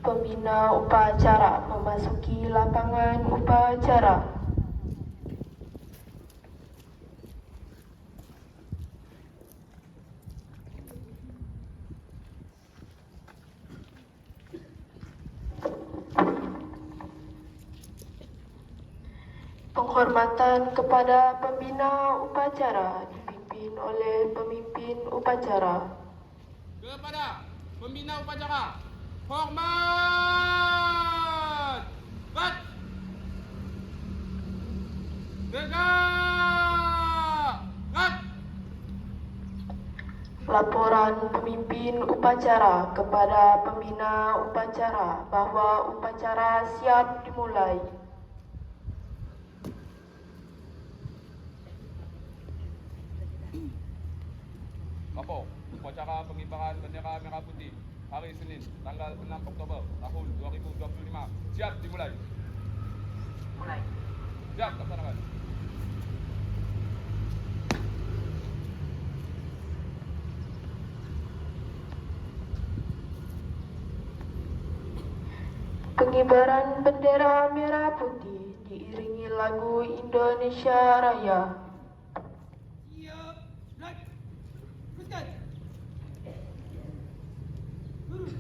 Pembina upacara memasuki lapangan upacara. Penghormatan kepada pembina upacara dipimpin oleh pemimpin upacara. Kepada pembina upacara, hormat! Bat! Tegak! Gat! Laporan pemimpin upacara kepada pembina upacara bahawa upacara siap dimulai. Lapor, upacara pengibaran bendera merah putih hari Senin, tanggal 6 Oktober tahun 2025 siap dimulai. Mulai. Siap, laksanakan. Pengibaran bendera merah putih diiringi lagu Indonesia Raya. Siap. Naik. Teruskan. Lurus.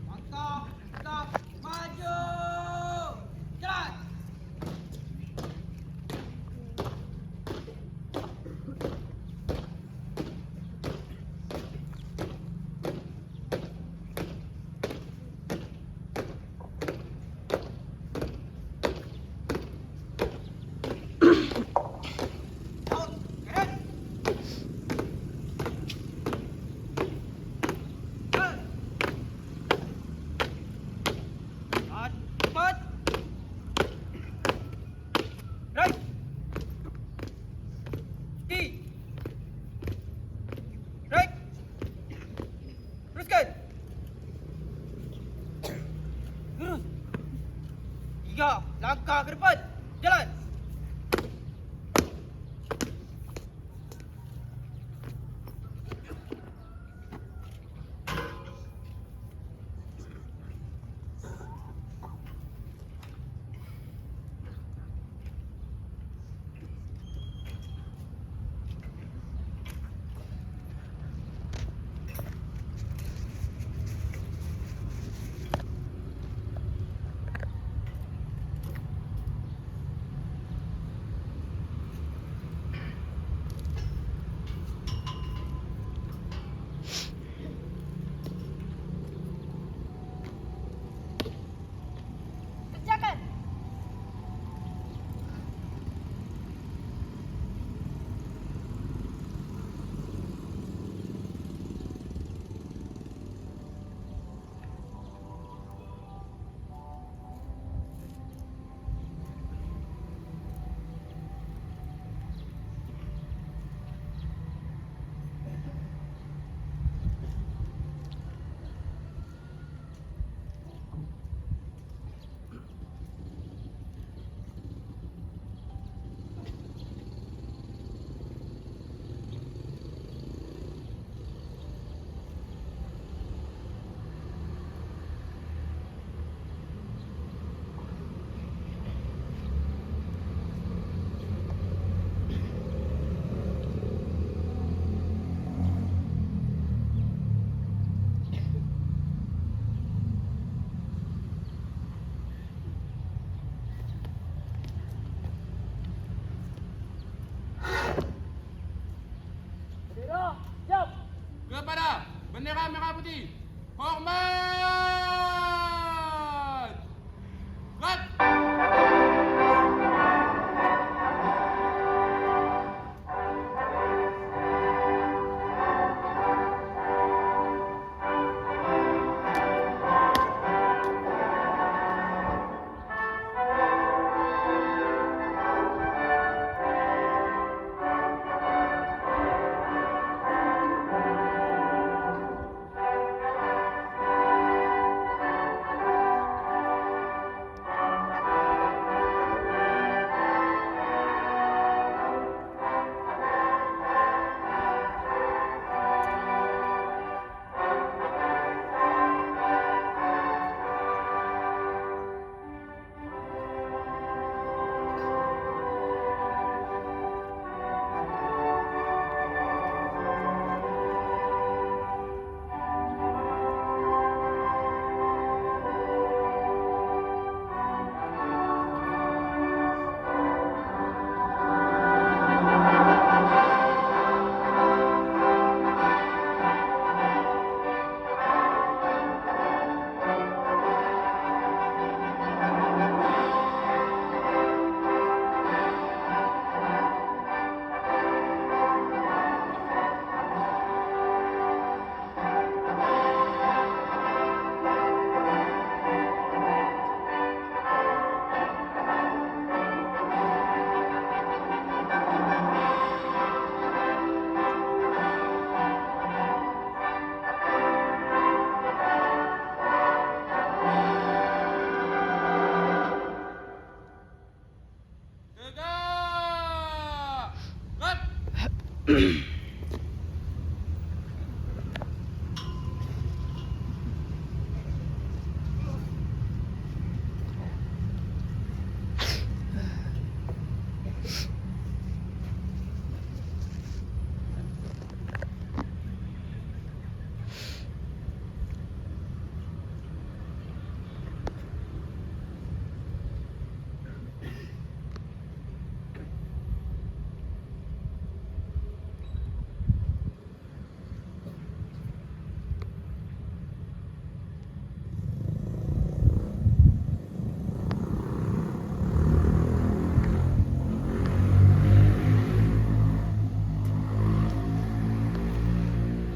Langkah. Langkah. Maju. Jalan. Out. Keren. Jalan. Cepat. Right. Ski. Right. Teruskan. Lurus. 3 langkah ke depan. Jalan. Kerjakan. Bendera. Siap. Kepada bendera merah putih, hormat! Gat!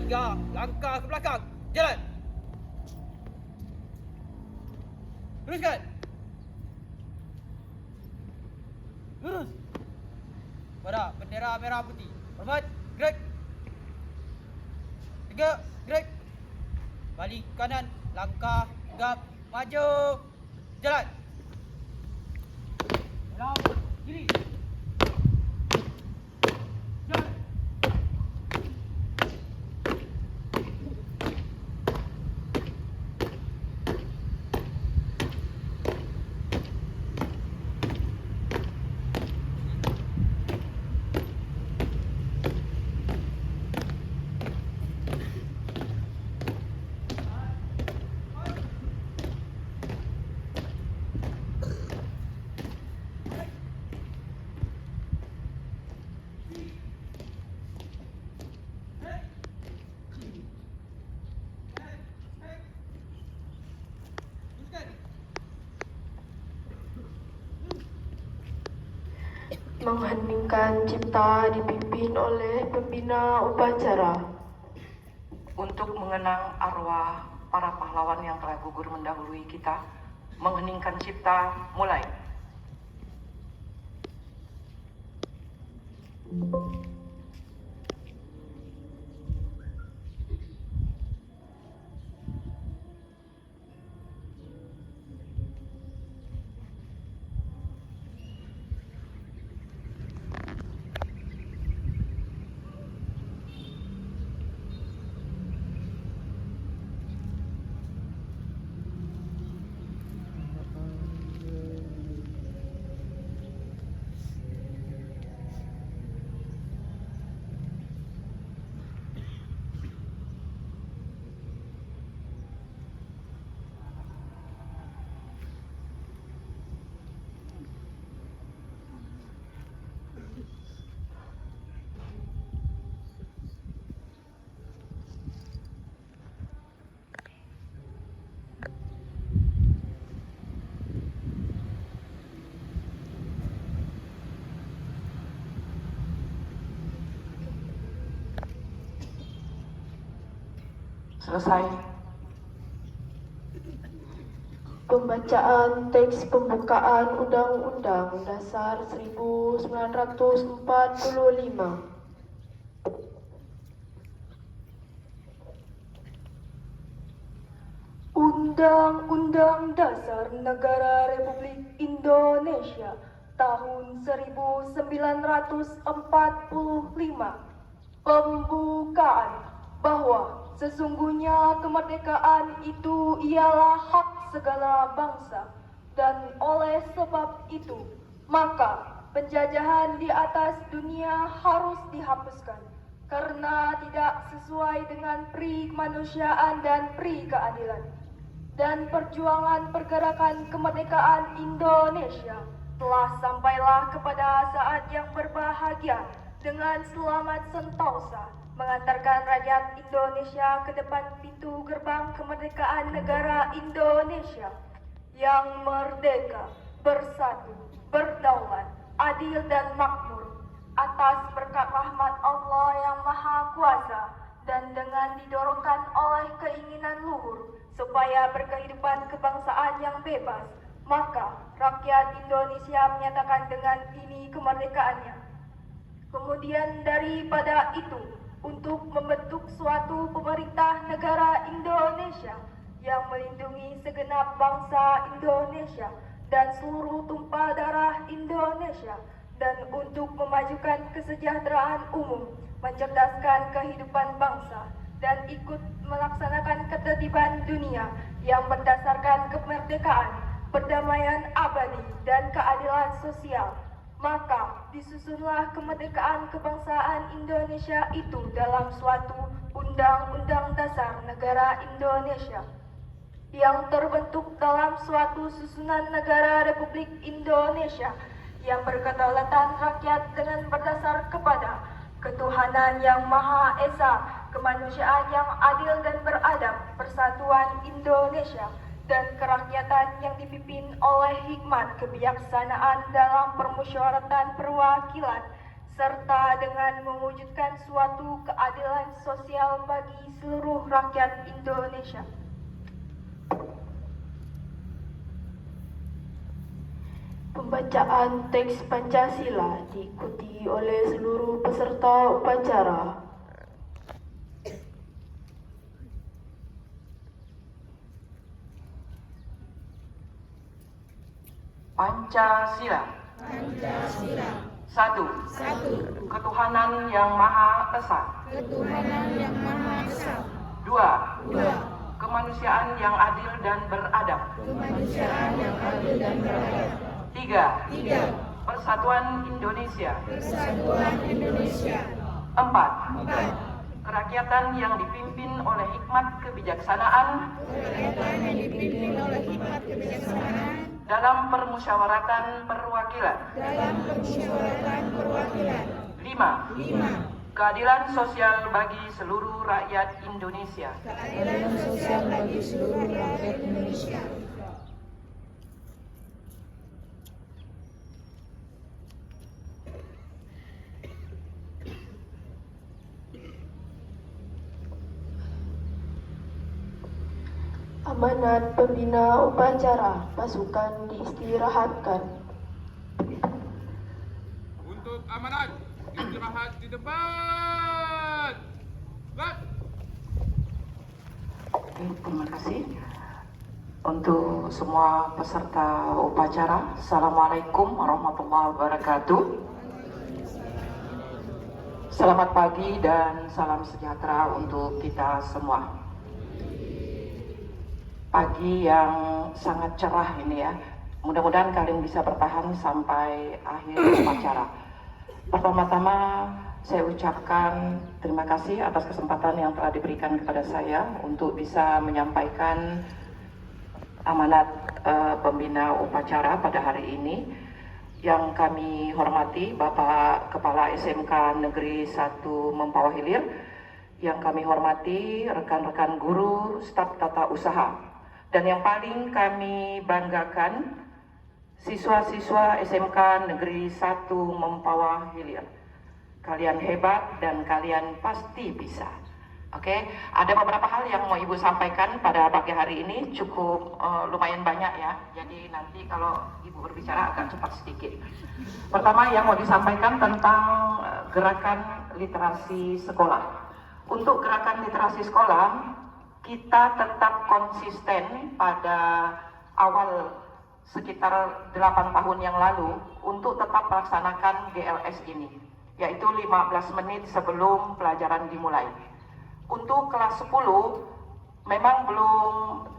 Tiga langkah ke belakang. Jalan. Teruskan. Lurus. Pada bendera merah putih. Hormat. Gerak. Tegak. Gerak. Balik kanan. Langkah. Tegap. Maju. Jalan. Dalam. Kiri. Jalan. Mengheningkan cipta dipimpin oleh pembina upacara. Untuk mengenang arwah para pahlawan yang telah gugur mendahului kita, mengheningkan cipta mulai. Selesai. Pembacaan teks pembukaan Undang-Undang Dasar 1945. Undang-Undang Dasar Negara Republik Indonesia tahun 1945. Pembukaan bahwa sesungguhnya kemerdekaan itu ialah hak segala bangsa, dan oleh sebab itu maka penjajahan di atas dunia harus dihapuskan karena tidak sesuai dengan pri kemanusiaan dan pri keadilan. Dan perjuangan pergerakan kemerdekaan Indonesia telah sampailah kepada saat yang berbahagia dengan selamat sentosa mengantarkan rakyat Indonesia ke depan pintu gerbang kemerdekaan negara Indonesia yang merdeka, bersatu, berdaulat, adil dan makmur atas berkat rahmat Allah yang Maha Kuasa dan dengan didorongkan oleh keinginan luhur supaya berkehidupan kebangsaan yang bebas, maka rakyat Indonesia menyatakan dengan ini kemerdekaannya. Kemudian daripada itu, untuk membentuk suatu pemerintah negara Indonesia yang melindungi segenap bangsa Indonesia dan seluruh tumpah darah Indonesia dan untuk memajukan kesejahteraan umum, mencerdaskan kehidupan bangsa, dan ikut melaksanakan ketertiban dunia yang berdasarkan kemerdekaan, perdamaian abadi, dan keadilan sosial. Maka disusunlah kemerdekaan kebangsaan Indonesia itu dalam suatu Undang-Undang Dasar Negara Indonesia yang terbentuk dalam suatu susunan negara Republik Indonesia yang berkedaulatan rakyat dengan berdasar kepada ketuhanan yang Maha Esa, kemanusiaan yang adil dan beradab, persatuan Indonesia, dan kerakyatan yang dipimpin oleh hikmat kebijaksanaan dalam permusyawaratan perwakilan, serta dengan mewujudkan suatu keadilan sosial bagi seluruh rakyat Indonesia. Pembacaan teks Pancasila diikuti oleh seluruh peserta upacara. Pancasila. Satu. Ketuhanan yang Maha Esa. Dua. Kemanusiaan yang adil dan beradab. Tiga. Persatuan Indonesia. Empat. Kerakyatan yang dipimpin oleh hikmat kebijaksanaan dalam permusyawaratan perwakilan. Lima. Keadilan sosial bagi seluruh rakyat Indonesia. Amanat pembina upacara, pasukan diistirahatkan. Untuk amanat, istirahat di depan. Gerak. Oke, terima kasih untuk semua peserta upacara. Assalamualaikum warahmatullahi wabarakatuh. Selamat pagi dan salam sejahtera untuk kita semua. Pagi yang sangat cerah ini ya. Mudah-mudahan kalian bisa bertahan sampai akhir upacara. Pertama-tama saya ucapkan terima kasih atas kesempatan yang telah diberikan kepada saya untuk bisa menyampaikan amanat pembina upacara pada hari ini. Yang kami hormati Bapak Kepala SMK Negeri 1 Mempawah Hilir, yang kami hormati rekan-rekan guru, staf tata usaha, dan yang paling kami banggakan siswa-siswa SMK Negeri 1 Mempawah Hilir. Kalian hebat dan kalian pasti bisa. Oke, ada beberapa hal yang mau Ibu sampaikan pada pagi hari ini, cukup lumayan banyak ya. Jadi nanti kalau Ibu berbicara agak cepat sedikit. Pertama yang mau disampaikan tentang gerakan literasi sekolah. Untuk gerakan literasi sekolah, kita tetap konsisten pada awal sekitar 8 tahun yang lalu untuk tetap melaksanakan GLS ini, yaitu 15 menit sebelum pelajaran dimulai. Untuk kelas 10 memang belum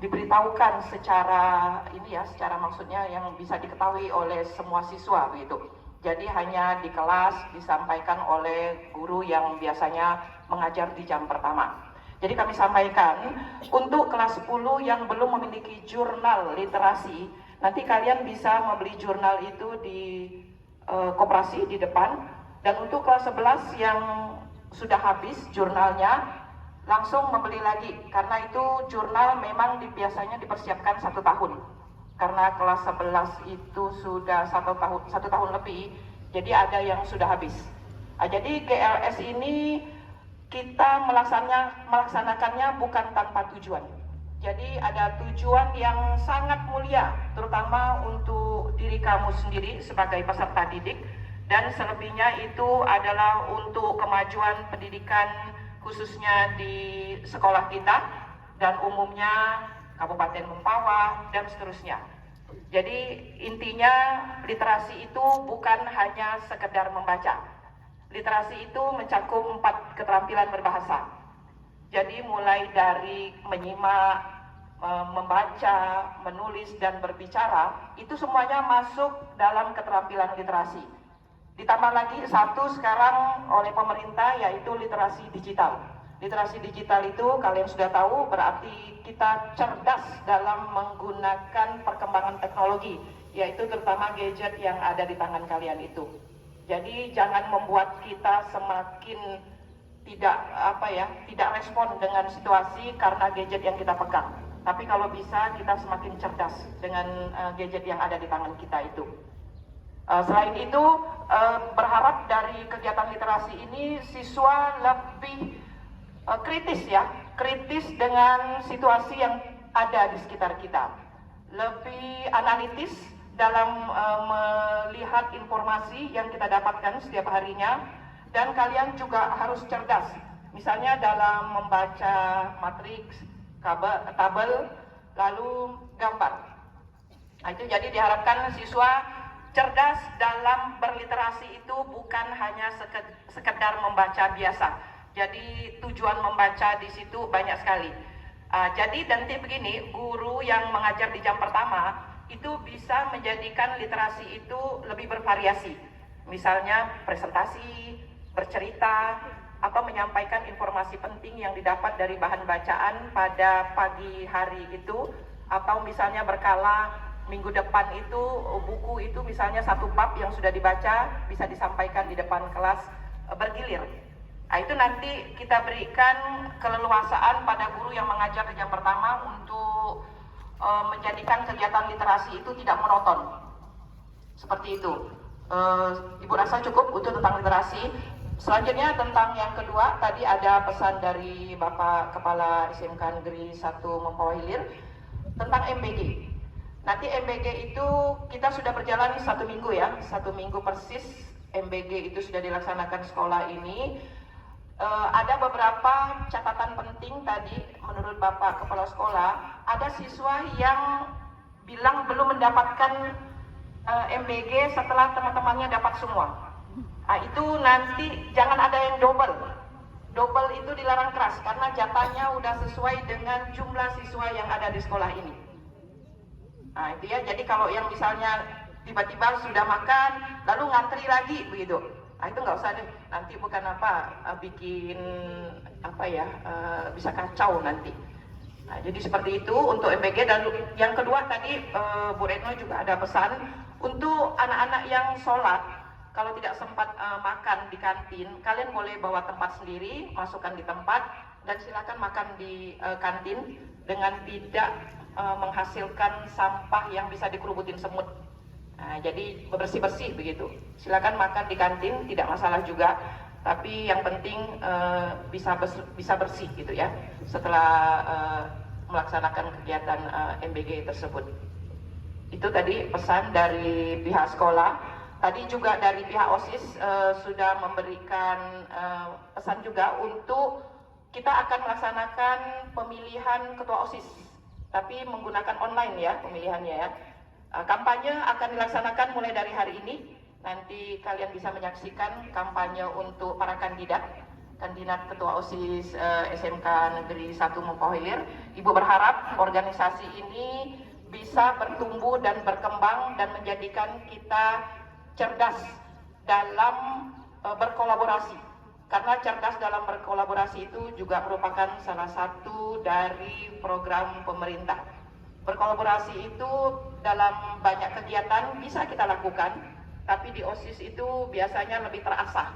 diberitahukan secara ini ya, secara maksudnya yang bisa diketahui oleh semua siswa begitu. Jadi hanya di kelas disampaikan oleh guru yang biasanya mengajar di jam pertama. Jadi kami sampaikan untuk kelas 10 yang belum memiliki jurnal literasi, nanti kalian bisa membeli jurnal itu di koperasi di depan. Dan untuk kelas 11 yang sudah habis jurnalnya, langsung membeli lagi, karena itu jurnal memang biasanya dipersiapkan 1 tahun. Karena kelas 11 itu sudah 1 tahun lebih, jadi ada yang sudah habis. Jadi GLS ini kita melaksanakannya bukan tanpa tujuan. Jadi ada tujuan yang sangat mulia, terutama untuk diri kamu sendiri sebagai peserta didik, dan selebihnya itu adalah untuk kemajuan pendidikan khususnya di sekolah kita dan umumnya Kabupaten Mempawah dan seterusnya. Jadi intinya literasi itu bukan hanya sekedar membaca. Literasi itu mencakup 4 keterampilan berbahasa. Jadi mulai dari menyimak, membaca, menulis, dan berbicara, itu semuanya masuk dalam keterampilan literasi. Ditambah lagi satu sekarang oleh pemerintah, yaitu literasi digital. Literasi digital itu kalian sudah tahu berarti kita cerdas dalam menggunakan perkembangan teknologi, yaitu terutama gadget yang ada di tangan kalian itu. Jadi jangan membuat kita semakin tidak respon dengan situasi karena gadget yang kita pegang. Tapi kalau bisa kita semakin cerdas dengan gadget yang ada di tangan kita itu. Selain itu, berharap dari kegiatan literasi ini siswa lebih kritis dengan situasi yang ada di sekitar kita, lebih analitis dalam melihat informasi yang kita dapatkan setiap harinya, dan kalian juga harus cerdas, misalnya dalam membaca matriks, tabel, lalu gambar. Nah, itu jadi diharapkan siswa cerdas dalam berliterasi itu bukan hanya sekedar membaca biasa. Jadi tujuan membaca di situ banyak sekali. Jadi nanti begini, guru yang mengajar di jam pertama itu bisa menjadikan literasi itu lebih bervariasi. Misalnya presentasi, bercerita, atau menyampaikan informasi penting yang didapat dari bahan bacaan pada pagi hari itu, atau misalnya berkala minggu depan itu buku itu misalnya 1 bab yang sudah dibaca bisa disampaikan di depan kelas bergilir. Nah, itu nanti kita berikan keleluasaan pada guru yang mengajar di jam pertama untuk menjadikan kegiatan literasi itu tidak monoton. Seperti itu. Ibu rasa cukup untuk tentang literasi. Selanjutnya tentang yang kedua, tadi ada pesan dari Bapak Kepala SMK Negeri 1 Mempawah Hilir tentang MBG. Nanti MBG itu kita sudah berjalan 1 minggu ya, 1 minggu persis MBG itu sudah dilaksanakan sekolah ini. Ada beberapa catatan penting tadi menurut Bapak Kepala Sekolah. Ada siswa yang bilang belum mendapatkan MBG setelah teman-temannya dapat semua. Nah, itu nanti jangan ada yang double. Double itu dilarang keras karena jatahnya udah sesuai dengan jumlah siswa yang ada di sekolah ini. Nah, itu ya. Jadi kalau yang misalnya tiba-tiba sudah makan lalu ngantri lagi begitu. Nah, itu nggak usah deh. Nanti bukan bikin bisa kacau nanti. Nah, jadi seperti itu untuk MBG. Dan yang kedua tadi Bu Retno juga ada pesan untuk anak-anak yang sholat. Kalau tidak sempat makan di kantin, kalian boleh bawa tempat sendiri, masukkan di tempat, dan silakan makan di kantin dengan tidak menghasilkan sampah yang bisa dikerubutin semut. Nah, jadi bersih-bersih begitu. Silakan makan di kantin, tidak masalah juga. Tapi yang penting bisa bersih gitu ya. Setelah melaksanakan kegiatan MBG tersebut. Itu tadi pesan dari pihak sekolah. Tadi juga dari pihak OSIS sudah memberikan pesan juga untuk kita akan melaksanakan pemilihan ketua OSIS, tapi menggunakan online ya pemilihannya ya. Kampanye akan dilaksanakan mulai dari hari ini. Nanti kalian bisa menyaksikan kampanye untuk para kandidat ketua OSIS SMK Negeri 1 Mempawah Hilir. Ibu berharap organisasi ini bisa bertumbuh dan berkembang dan menjadikan kita cerdas dalam berkolaborasi, karena cerdas dalam berkolaborasi itu juga merupakan salah satu dari program pemerintah. Berkolaborasi itu dalam banyak kegiatan bisa kita lakukan, tapi di OSIS itu biasanya lebih terasah.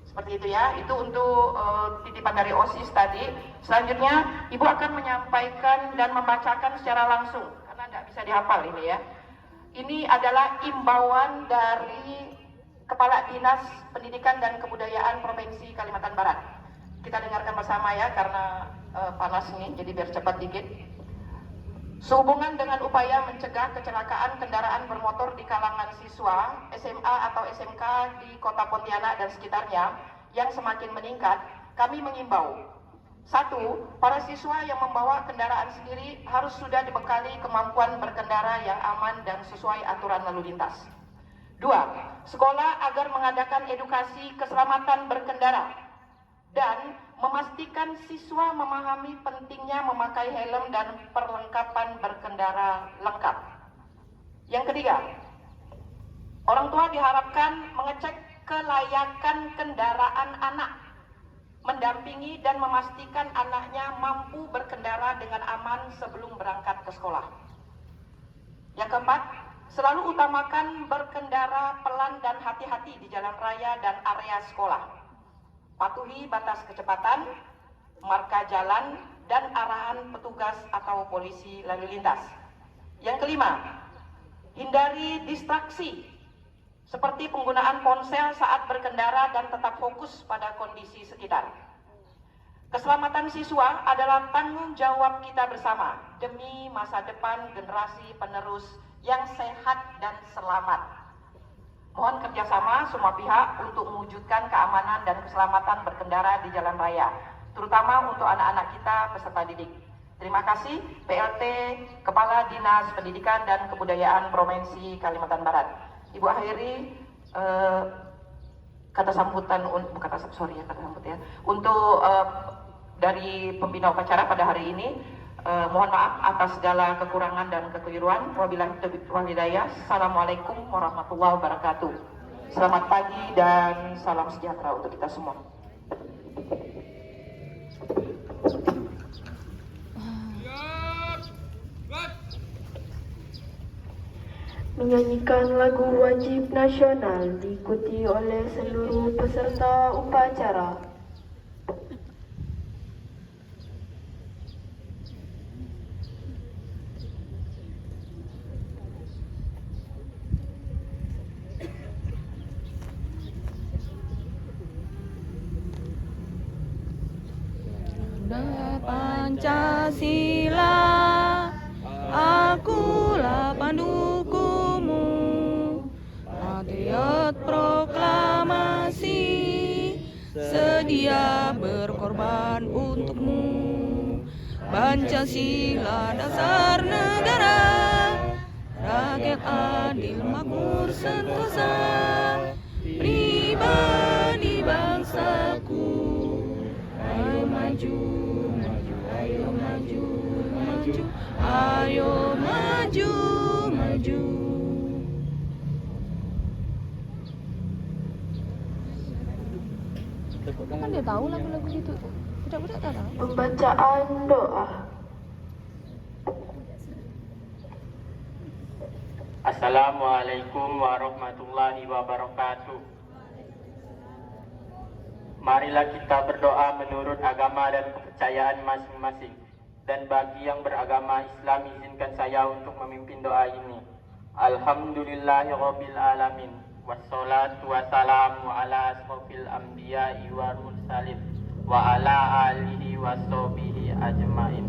Seperti itu ya, itu untuk titipan dari OSIS tadi. Selanjutnya Ibu akan menyampaikan dan membacakan secara langsung, karena tidak bisa dihafal ini ya. Ini adalah imbauan dari Kepala Dinas Pendidikan dan Kebudayaan Provinsi Kalimantan Barat. Kita dengarkan bersama ya, karena panas nih, jadi biar cepat dikit. Sehubungan dengan upaya mencegah kecelakaan kendaraan bermotor di kalangan siswa SMA atau SMK di Kota Pontianak dan sekitarnya yang semakin meningkat, kami mengimbau Satu, para siswa yang membawa kendaraan sendiri harus sudah dibekali kemampuan berkendara yang aman dan sesuai aturan lalu lintas. Dua, sekolah agar mengadakan edukasi keselamatan berkendara dan memastikan siswa memahami pentingnya memakai helm dan perlengkapan berkendara lengkap. Yang ketiga, orang tua diharapkan mengecek kelayakan kendaraan anak, mendampingi dan memastikan anaknya mampu berkendara dengan aman sebelum berangkat ke sekolah. Yang keempat, selalu utamakan berkendara pelan dan hati-hati di jalan raya dan area sekolah. Patuhi batas kecepatan, marka jalan, dan arahan petugas atau polisi lalu lintas. Yang kelima, hindari distraksi seperti penggunaan ponsel saat berkendara dan tetap fokus pada kondisi sekitar. Keselamatan siswa adalah tanggung jawab kita bersama demi masa depan generasi penerus yang sehat dan selamat. Mohon kerjasama semua pihak untuk mewujudkan keamanan dan keselamatan berkendara di jalan raya, terutama untuk anak-anak kita peserta didik. Terima kasih PLT Kepala Dinas Pendidikan dan Kebudayaan Provinsi Kalimantan Barat. Ibu akhiri kata sambutan untuk dari pembina upacara pada hari ini. Mohon maaf atas segala kekurangan dan kekeliruan. Wabillahi taufiq wal hidayah. Assalamualaikum warahmatullahi wabarakatuh. Selamat pagi dan salam sejahtera untuk kita semua. Menyanyikan lagu wajib nasional diikuti oleh seluruh peserta upacara. Pancasila, akulah pandukumu, patriot proklamasi, sedia berkorban untukmu. Pancasila dasar negara, rakyat adil makmur sentosa, pribadi bangsaku. Ayo maju, maju, ayo maju, maju, ayo maju, maju. Kan dia tahu lagu-lagu gitu. Budak-budak tak tahu. Pembacaan doa. Assalamualaikum warahmatullahi wabarakatuh. Marilah kita berdoa menurut agama dan kepercayaan masing-masing. Dan bagi yang beragama Islam, izinkan saya untuk memimpin doa ini. Alhamdulillahirabbil alamin. Wassalatu wassalamu ala asrofil anbiya'i wal mursalin wa ala alihi washabihi ajmain.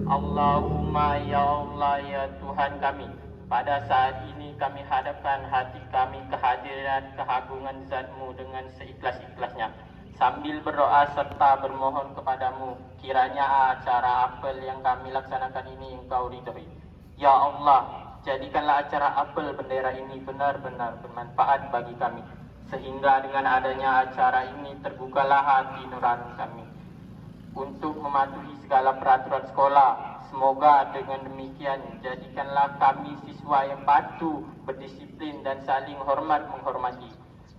Allahumma ya Allah ya Tuhan kami, pada saat ini kami hadapkan hati kami kehadiran keagungan Zat-Mu dengan seikhlas-ikhlasnya, sambil berdoa serta bermohon kepadamu, kiranya acara apel yang kami laksanakan ini Engkau ridhoi. Ya Allah, jadikanlah acara apel bendera ini benar-benar bermanfaat bagi kami, sehingga dengan adanya acara ini terbukalah hati nurani kami untuk mematuhi segala peraturan sekolah. Semoga dengan demikian jadikanlah kami siswa yang patuh, berdisiplin dan saling hormat menghormati.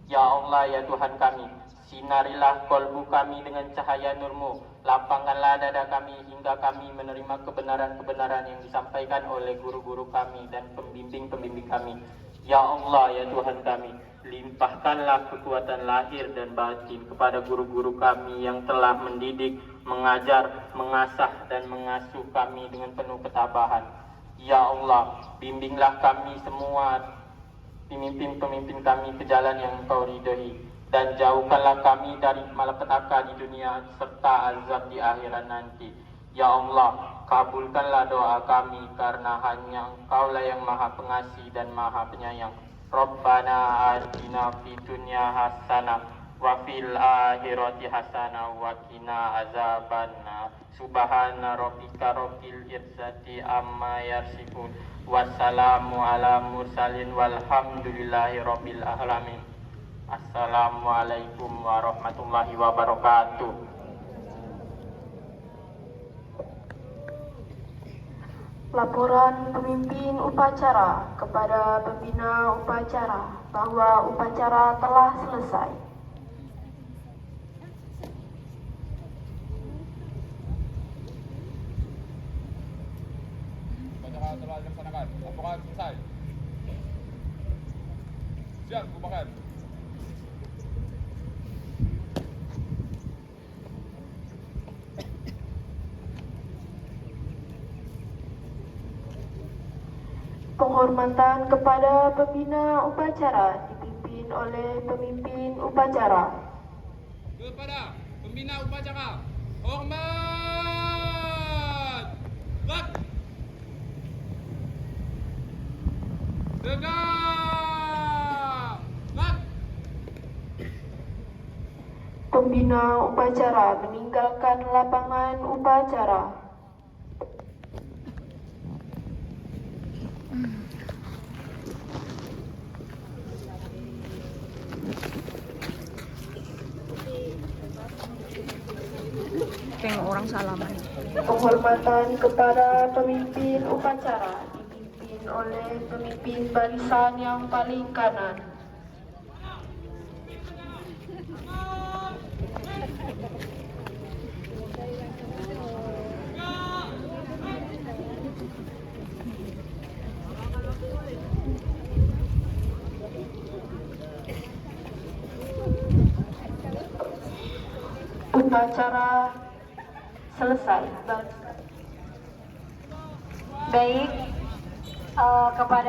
Ya Allah ya Tuhan kami, sinarilah kolbu kami dengan cahaya nur-Mu, lapangkanlah dada kami hingga kami menerima kebenaran-kebenaran yang disampaikan oleh guru-guru kami dan pembimbing-pembimbing kami. Ya Allah ya Tuhan kami, limpahkanlah kekuatan lahir dan batin kepada guru-guru kami yang telah mendidik, mengajar, mengasah dan mengasuh kami dengan penuh ketabahan. Ya Allah, bimbinglah kami semua, pemimpin-pemimpin kami ke jalan yang Engkau ridhai, dan jauhkanlah kami dari malapetaka di dunia serta azab di akhirat nanti. Ya Allah, kabulkanlah doa kami karena hanya Engkaulah yang Maha Pengasih dan Maha Penyayang. Rabbana atina fid dunya hasanah wa fil akhirati hasanah wa qina azabannar. Subhana rabbika rabbil izzati amma yasifun. Wassalamu ala mursalin walhamdulillahi rabbil alamin. Assalamualaikum warahmatullahi wabarakatuh. Laporan pemimpin upacara kepada pembina upacara bahwa upacara telah selesai. Upacara telah dilaksanakan. Laporan selesai. Siap, bubarkan. Penghormatan kepada pembina upacara dipimpin oleh pemimpin upacara. Kepada pembina upacara, hormat! Gerak! Tegak! Gerak! Pembina upacara meninggalkan lapangan upacara. Tengok orang salaman. Penghormatan kepada pemimpin upacara dipimpin oleh pemimpin barisan yang paling kanan. Upacara selesai. Baik, kepada